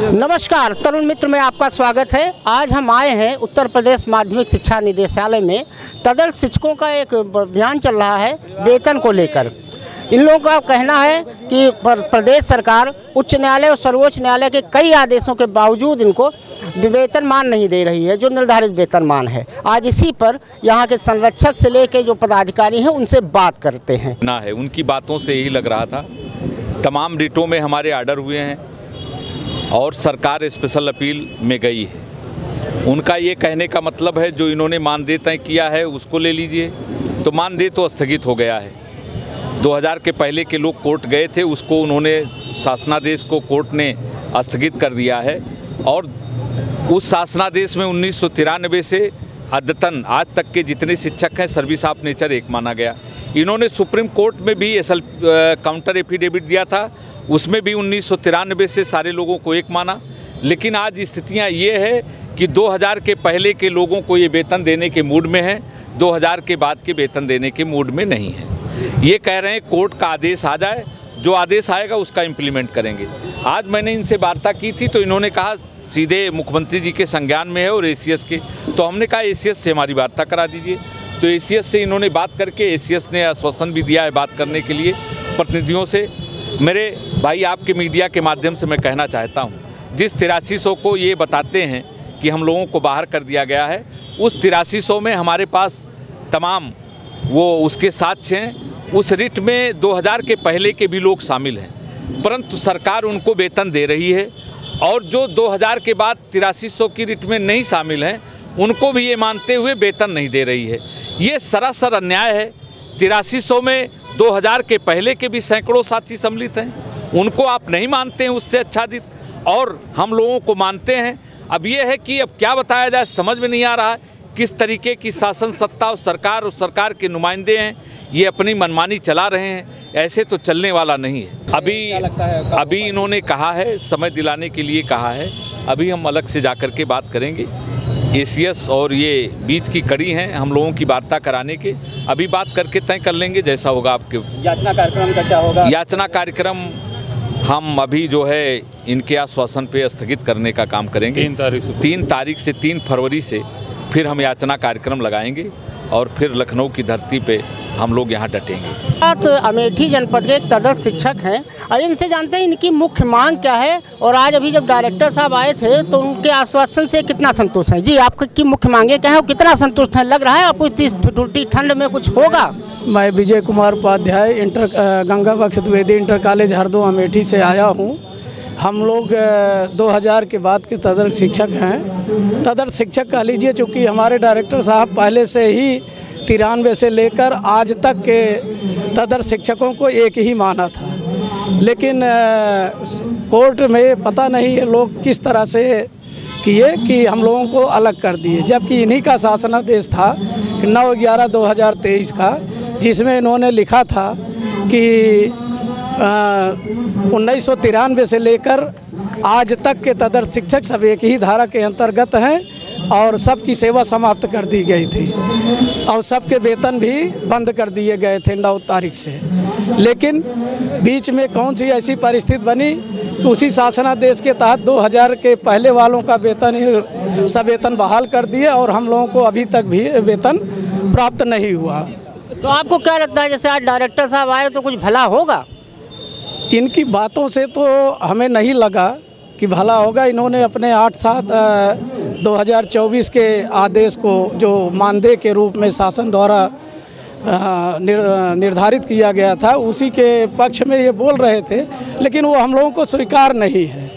नमस्कार, तरुण मित्र में आपका स्वागत है। आज हम आए हैं उत्तर प्रदेश माध्यमिक शिक्षा निदेशालय में। तदर्थ शिक्षकों का एक अभियान चल रहा है वेतन को लेकर। इन लोगों का कहना है कि प्रदेश सरकार उच्च न्यायालय और सर्वोच्च न्यायालय के कई आदेशों के बावजूद इनको वेतनमान नहीं दे रही है, जो निर्धारित वेतनमान है। आज इसी पर यहाँ के संरक्षक से लेकर जो पदाधिकारी हैं उनसे बात करते हैं। ना है, उनकी बातों से यही लग रहा था। तमाम रिटों में हमारे आर्डर हुए हैं और सरकार स्पेशल अपील में गई है। उनका ये कहने का मतलब है जो इन्होंने मानदेय तय किया है उसको ले लीजिए, तो मानदेय तो स्थगित हो गया है। 2000 के पहले के लोग कोर्ट गए थे, उसको उन्होंने शासनादेश को कोर्ट ने स्थगित कर दिया है और उस शासनादेश में 1993 से अद्यतन आज तक के जितने शिक्षक हैं सर्विस ऑफ नेचर एक माना गया। इन्होंने सुप्रीम कोर्ट में भी काउंटर एफिडेविट दिया था, उसमें भी 1993 से सारे लोगों को एक माना। लेकिन आज स्थितियां ये है कि 2000 के पहले के लोगों को ये वेतन देने के मूड में है, 2000 के बाद के वेतन देने के मूड में नहीं है। ये कह रहे हैं कोर्ट का आदेश आ जाए, जो आदेश आएगा उसका इम्प्लीमेंट करेंगे। आज मैंने इनसे वार्ता की थी तो इन्होंने कहा सीधे मुख्यमंत्री जी के संज्ञान में है और एसीएस के, तो हमने कहा एसीएस से हमारी वार्ता करा दीजिए। तो एसीएस से इन्होंने बात करके एसीएस ने आश्वासन भी दिया है बात करने के लिए प्रतिनिधियों से। मेरे भाई, आपके मीडिया के माध्यम से मैं कहना चाहता हूँ, जिस 8300 को ये बताते हैं कि हम लोगों को बाहर कर दिया गया है, उस 8300 में हमारे पास तमाम वो उसके साक्ष्य हैं। उस रिट में 2000 के पहले के भी लोग शामिल हैं, परंतु सरकार उनको वेतन दे रही है और जो 2000 के बाद 8300 की रिट में नहीं शामिल हैं उनको भी ये मानते हुए वेतन नहीं दे रही है। ये सरासर अन्याय है। 8300 में 2000 के पहले के भी सैकड़ों साथी सम्मिलित हैं, उनको आप नहीं मानते हैं उससे आच्छादित, और हम लोगों को मानते हैं। अब ये है कि अब क्या बताया जाए, समझ में नहीं आ रहा है किस तरीके की शासन सत्ता और सरकार के नुमाइंदे हैं, ये अपनी मनमानी चला रहे हैं। ऐसे तो चलने वाला नहीं है। अभी इन्होंने कहा है, समय दिलाने के लिए कहा है, अभी हम अलग से जाकर के बात करेंगे। एसीएस और ये बीच की कड़ी हैं हम लोगों की वार्ता कराने के, अभी बात करके तय कर लेंगे जैसा होगा। आपके याचना कार्यक्रम का क्या होगा? याचना कार्यक्रम हम अभी जो है इनके आश्वासन पे स्थगित करने का काम करेंगे। 3 तारीख से 3 फरवरी से फिर हम याचना कार्यक्रम लगाएंगे और फिर लखनऊ की धरती पे हम लोग यहाँ डटेंगे। अमेठी जनपद के तदर्थ शिक्षक हैं, आइए इनसे जानते हैं इनकी मुख्य मांग क्या है और आज अभी जब डायरेक्टर साहब आए थे तो उनके आश्वासन से कितना संतुष्ट हैं? जी, आपकी मुख्य मांगे क्या है और कितना संतुष्ट हैं? लग रहा है आपको इतनी ठिठुरती ठंड में कुछ होगा? मैं विजय कुमार उपाध्याय गंगा बख्श द्विवेदी इंटर कॉलेज हरदो अमेठी से आया हूँ। हम लोग 2000 के बाद के तदर्थ शिक्षक हैं। तदर्थ शिक्षक कह लीजिए, चूँकि हमारे डायरेक्टर साहब पहले से ही 93 से लेकर आज तक के तदर्थ शिक्षकों को एक ही माना था, लेकिन कोर्ट में पता नहीं ये लोग किस तरह से किए कि हम लोगों को अलग कर दिए, जबकि इन्हीं का शासनादेश था 9/11/2023 का, जिसमें इन्होंने लिखा था कि 1993 से लेकर आज तक के तदर्थ शिक्षक सब एक ही धारा के अंतर्गत हैं और सबकी सेवा समाप्त कर दी गई थी और सबके वेतन भी बंद कर दिए गए थे 9 तारीख से। लेकिन बीच में कौन सी ऐसी परिस्थिति बनी कि उसी शासनादेश के तहत 2000 के पहले वालों का वेतन सब वेतन बहाल कर दिए और हम लोगों को अभी तक भी वेतन प्राप्त नहीं हुआ। तो आपको क्या लगता है, जैसे आज डायरेक्टर साहब आए तो कुछ भला होगा? इनकी बातों से तो हमें नहीं लगा कि भला होगा। इन्होंने अपने 8/7/2024 के आदेश को जो मानदेय के रूप में शासन द्वारा निर्धारित किया गया था उसी के पक्ष में ये बोल रहे थे, लेकिन वो हम लोगों को स्वीकार नहीं है।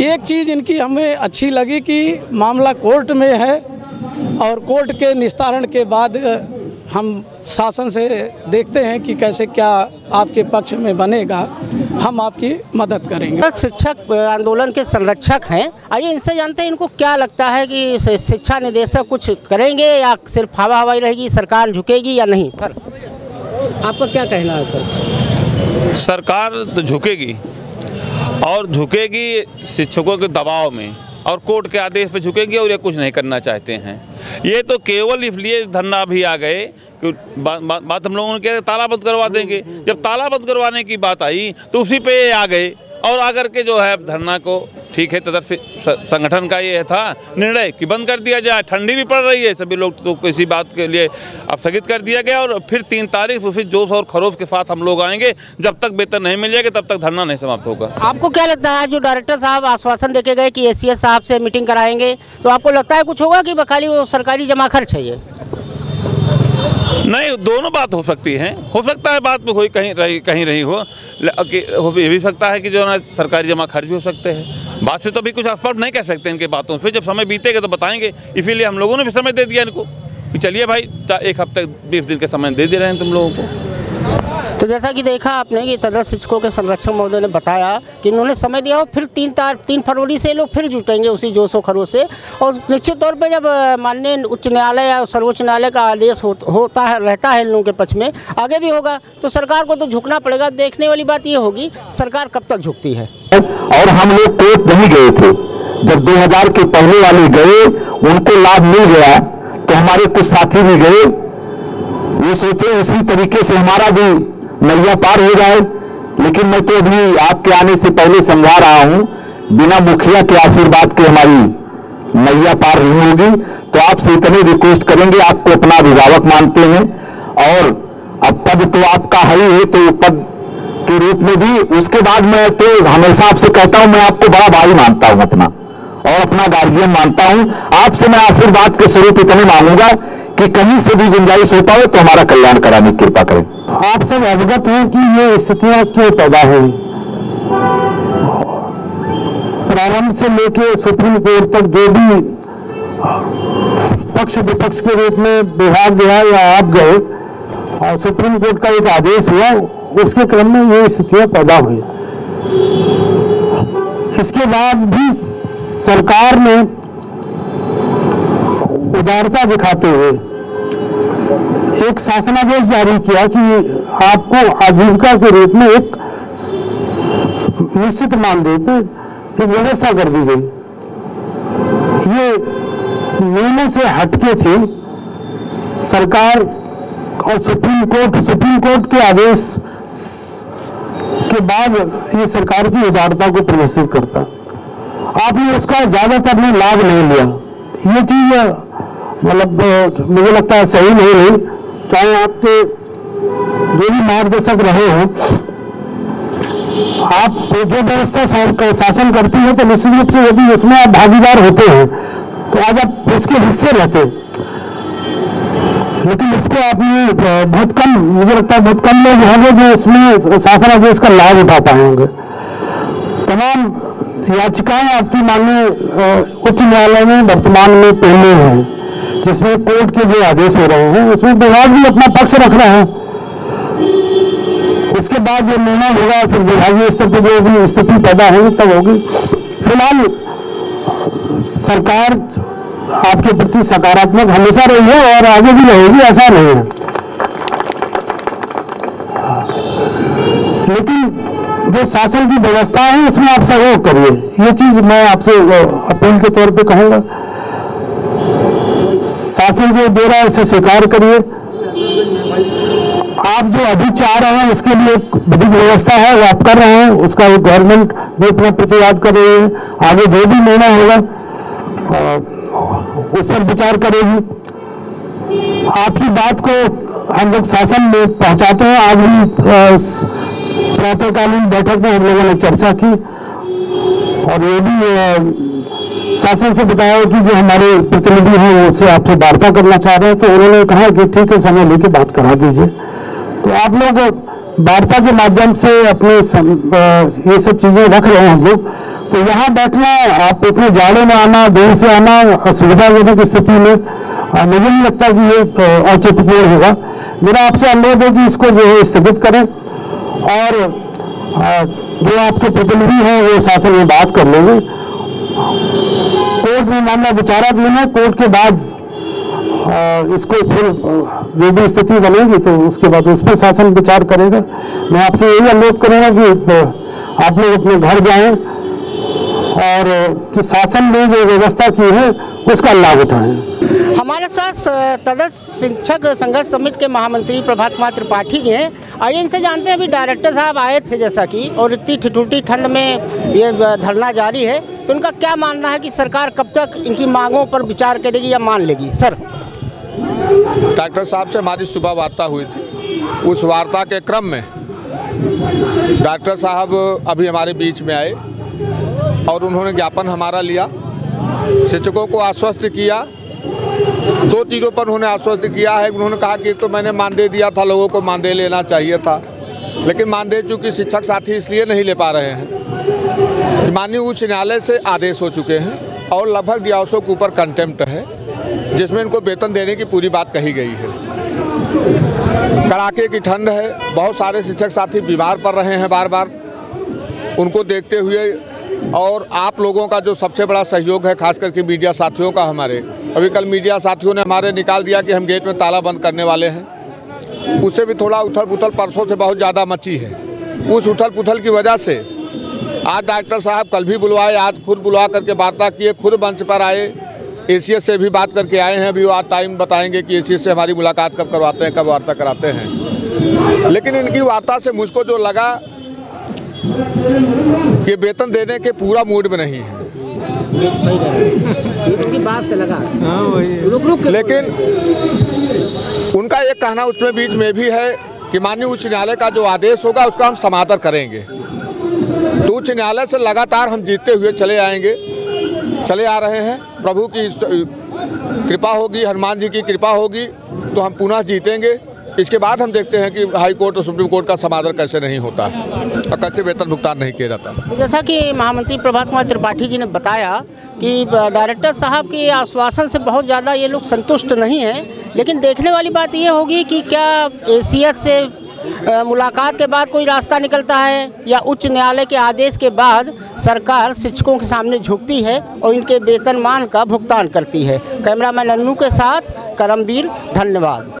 एक चीज़ इनकी हमें अच्छी लगी कि मामला कोर्ट में है और कोर्ट के निस्तारण के बाद हम शासन से देखते हैं कि कैसे क्या आपके पक्ष में बनेगा, हम आपकी मदद करेंगे। शिक्षक आंदोलन के संरक्षक हैं, आइए इनसे जानते हैं इनको क्या लगता है कि शिक्षा निदेशक कुछ करेंगे या सिर्फ हवा हवाई रहेगी, सरकार झुकेगी या नहीं? सर, आपका क्या कहना है? सर, सरकार तो झुकेगी और झुकेगी शिक्षकों के दबाव में और कोर्ट के आदेश पे झुकेंगे और ये कुछ नहीं करना चाहते हैं। ये तो केवल इसलिए धरना भी आ गए कि बात हम लोगों ने ताला बंद करवा देंगे। जब ताला बंद करवाने की बात आई तो उसी पे आ गए और आकर के जो है धरना को ठीक है, तदर्थ संगठन का ये था निर्णय कि बंद कर दिया जाए। ठंडी भी पड़ रही है, सभी लोग तो किसी बात के लिए अब स्थगित कर दिया गया और फिर 3 तारीख फिर जोश और खरोश के साथ हम लोग आएंगे। जब तक वेतन नहीं मिल जाएगा तब तक धरना नहीं समाप्त होगा। आपको क्या लगता है, जो डायरेक्टर साहब आश्वासन देके गए कि एसीएस साहब से मीटिंग कराएंगे, तो आपको लगता है कुछ होगा कि खाली वो सरकारी जमा खर्च है? ये नहीं, दोनों बात हो सकती है। हो सकता है बात में कोई कहीं रही हो, ये भी सकता है कि जो ना सरकारी जमा खर्च भी हो सकते हैं। बात से तो भी कुछ स्पष्ट नहीं कह सकते इनके बातों से, जब समय बीतेगा तो बताएंगे। इसीलिए हम लोगों ने भी समय दे दिया इनको कि चलिए भाई 1 हफ्ते 20 दिन का समय दे रहे हैं तुम लोगों को। तो जैसा कि देखा आपने कि तदर्थ शिक्षकों के संरक्षक महोदय ने बताया कि इन्होंने समय दिया और फिर 3 फरवरी से लोग फिर जुटेंगे उसी जोशो खरोश से। और निश्चित तौर पे जब माननीय उच्च न्यायालय या सर्वोच्च न्यायालय का आदेश रहता है इन लोगों के पक्ष में, आगे भी होगा, तो सरकार को तो झुकना पड़ेगा। देखने वाली बात ये होगी सरकार कब तक झुकती है। और हम लोग कोर्ट नहीं गए थे, जब 2000 के पहले वाले गए उनको लाभ मिल गया, तो हमारे कुछ साथी भी गए, वो सोचे उसी तरीके से हमारा भी नैया पार हो जाए। लेकिन मैं तो अभी आपके आने से पहले समझा रहा हूं, बिना मुखिया के आशीर्वाद के हमारी नैया पार नहीं होगी। तो आपसे इतनी रिक्वेस्ट करेंगे, आपको अपना अभिभावक मानते हैं और अब पद तो आपका है ही, तो पद के रूप में भी उसके बाद मैं तो हमेशा आपसे कहता हूं, मैं आपको बड़ा भाई मानता हूं अपना और अपना गार्जियन मानता हूं। आपसे मैं आशीर्वाद के स्वरूप इतने मांगूंगा कि कहीं से भी गुंजाइश हो पाए तो हमारा कल्याण कराने की कृपा करें। आप सब अवगत हैं कि ये स्थितियां क्यों पैदा हुई। प्रारंभ से लेकर सुप्रीम कोर्ट तक जो भी पक्ष विपक्ष के रूप में विभाग गया या आप गए और सुप्रीम कोर्ट का एक आदेश हुआ, उसके क्रम में ये स्थितियां पैदा हुई। इसके बाद भी सरकार ने उदारता दिखाते हुए एक शासनादेश जारी किया कि आपको आजीविका के रूप में एक निश्चित मानदेय पे एक व्यवस्था कर दी गई। ये नियमों से हटके थी सरकार और सुप्रीम कोर्ट के आदेश के बाद ये सरकार की उदारता को प्रदर्शित करता। आपने उसका ज्यादातर ने लाभ नहीं लिया। ये चीज मतलब मुझे लगता है सही नहीं रही। चाहे आपके जो भी मार्गदर्शक रहे हो, आप जो व्यवस्था शासन करती है तो निश्चित रूप से यदि उसमें आप भागीदार होते हैं तो आज आप उसके हिस्से रहते, लेकिन उसको आपने बहुत कम, मुझे लगता है बहुत कम लोग होंगे जो उसमें शासन आदेश का लाभ उठा पाए होंगे। तमाम याचिकाएं आपकी माननीय उच्च न्यायालय में वर्तमान में पेंडिंग है, जिसमें कोर्ट के जो आदेश हो रहे हैं उसमें विभाग भी अपना पक्ष रख रहे हैं। उसके बाद जो निर्णय होगा फिर विभागीय स्तर पर जो भी स्थिति पैदा होगी तब होगी। फिलहाल सरकार आपके प्रति सकारात्मक हमेशा रही है और आगे भी रहेगी, ऐसा नहीं है। लेकिन जो शासन की व्यवस्था है उसमें आप सहयोग करिए, ये चीज मैं आपसे अपील के तौर पे कहूंगा। शासन जो दे रहा है उसे स्वीकार करिए। आप जो अधिक चाह रहे हैं उसके लिए एक विधिक व्यवस्था है वो आप कर रहे हैं, उसका गवर्नमेंट भी अपना प्रतिवाद कर रही है। आगे जो भी निर्णय होगा उस पर विचार करेगी। आपकी बात को हम लोग शासन में पहुंचाते हैं। आज भी प्रातःकालीन बैठक में हम लोगों ने चर्चा की और ये भी शासन से बताया कि जो हमारे प्रतिनिधि हैं वो उससे आपसे वार्ता करना चाह रहे हैं, तो उन्होंने कहा कि ठीक है, समय लेके बात करा दीजिए। तो आप लोग वार्ता के माध्यम से अपने ये सब चीजें रख रहे हैं हम लोग, तो यहाँ बैठना, आप इतने जाड़े में आना, दूर से आना, असुविधाजनक स्थिति में मुझे नहीं लगता कि ये औचित्यपूर्ण होगा। मेरा आपसे अनुरोध है कि इसको जो है स्थगित करें और जो आपके प्रतिनिधि हैं वो शासन में बात कर लेंगे। कोर्ट में मामला विचाराधीन है, कोर्ट के बाद इसको फिर जो भी स्थिति बनेगी तो उसके बाद उस पर शासन विचार करेगा। मैं आपसे यही अनुरोध करूंगा कि आप लोग अपने घर जाएं और जो शासन ने जो व्यवस्था की है उसका लाभ उठाएं। हमारे साथ तदर्थ शिक्षक संघर्ष समिति के महामंत्री प्रभात कुमार त्रिपाठी जी हैं। आइए इनसे जानते हैं। अभी डायरेक्टर साहब आए थे जैसा कि, और इतनी ठिठुरती ठंड में ये धरना जारी है, तो उनका क्या मानना है कि सरकार कब तक इनकी मांगों पर विचार करेगी या मान लेगी? सर, डॉक्टर साहब से हमारी सुबह वार्ता हुई थी। उस वार्ता के क्रम में डॉक्टर साहब अभी हमारे बीच में आए और उन्होंने ज्ञापन हमारा लिया, शिक्षकों को आश्वस्त किया। 2 चीज़ों पर उन्होंने आश्वस्त किया है। उन्होंने कहा कि तो मैंने मानदेय दिया था, लोगों को मानदेय लेना चाहिए था, लेकिन मानदेय चूँकि शिक्षक साथी इसलिए नहीं ले पा रहे हैं, माननीय उच्च न्यायालय से आदेश हो चुके हैं और लगभग DIOSO के ऊपर कंटेम्प्ट है, जिसमें इनको वेतन देने की पूरी बात कही गई है। कड़ाके की ठंड है, बहुत सारे शिक्षक साथी बीमार पड़ रहे हैं बार बार। उनको देखते हुए और आप लोगों का जो सबसे बड़ा सहयोग है, खास करके मीडिया साथियों का, हमारे अभी कल मीडिया साथियों ने हमारे निकाल दिया कि हम गेट में ताला बंद करने वाले हैं। उससे भी थोड़ा उथल पुथल परसों से बहुत ज़्यादा मची है। उस उथल पुथल की वजह से आज डॉक्टर साहब कल भी बुलवाए, आज खुद बुलवा करके वार्ता किए, खुद मंच पर आए, ACS से भी बात करके आए हैं। अभी वो आज टाइम बताएंगे कि ACS से हमारी मुलाकात कब करवाते हैं, कब वार्ता कराते हैं। लेकिन इनकी वार्ता से मुझको जो लगा कि वेतन देने के पूरा मूड में नहीं है, उनकी बात से लगा। लेकिन उनका एक कहना उसमें बीच में भी है कि माननीय उच्च न्यायालय का जो आदेश होगा उसका हम समादर करेंगे। तो उच्च न्यायालय से लगातार हम जीतते हुए चले आ रहे हैं। प्रभु की कृपा होगी, हनुमान जी की कृपा होगी तो हम पुनः जीतेंगे। इसके बाद हम देखते हैं कि हाई कोर्ट और सुप्रीम कोर्ट का समाधान कैसे नहीं होता है और कैसे वेतन भुगतान नहीं किया जाता। जैसा कि महामंत्री प्रभात कुमार त्रिपाठी जी ने बताया कि डायरेक्टर साहब के आश्वासन से बहुत ज़्यादा ये लोग संतुष्ट नहीं हैं, लेकिन देखने वाली बात ये होगी कि क्या ACS से मुलाकात के बाद कोई रास्ता निकलता है या उच्च न्यायालय के आदेश के बाद सरकार शिक्षकों के सामने झुकती है और इनके वेतनमान का भुगतान करती है। कैमरामैन अन्नू के साथ करमवीर, धन्यवाद।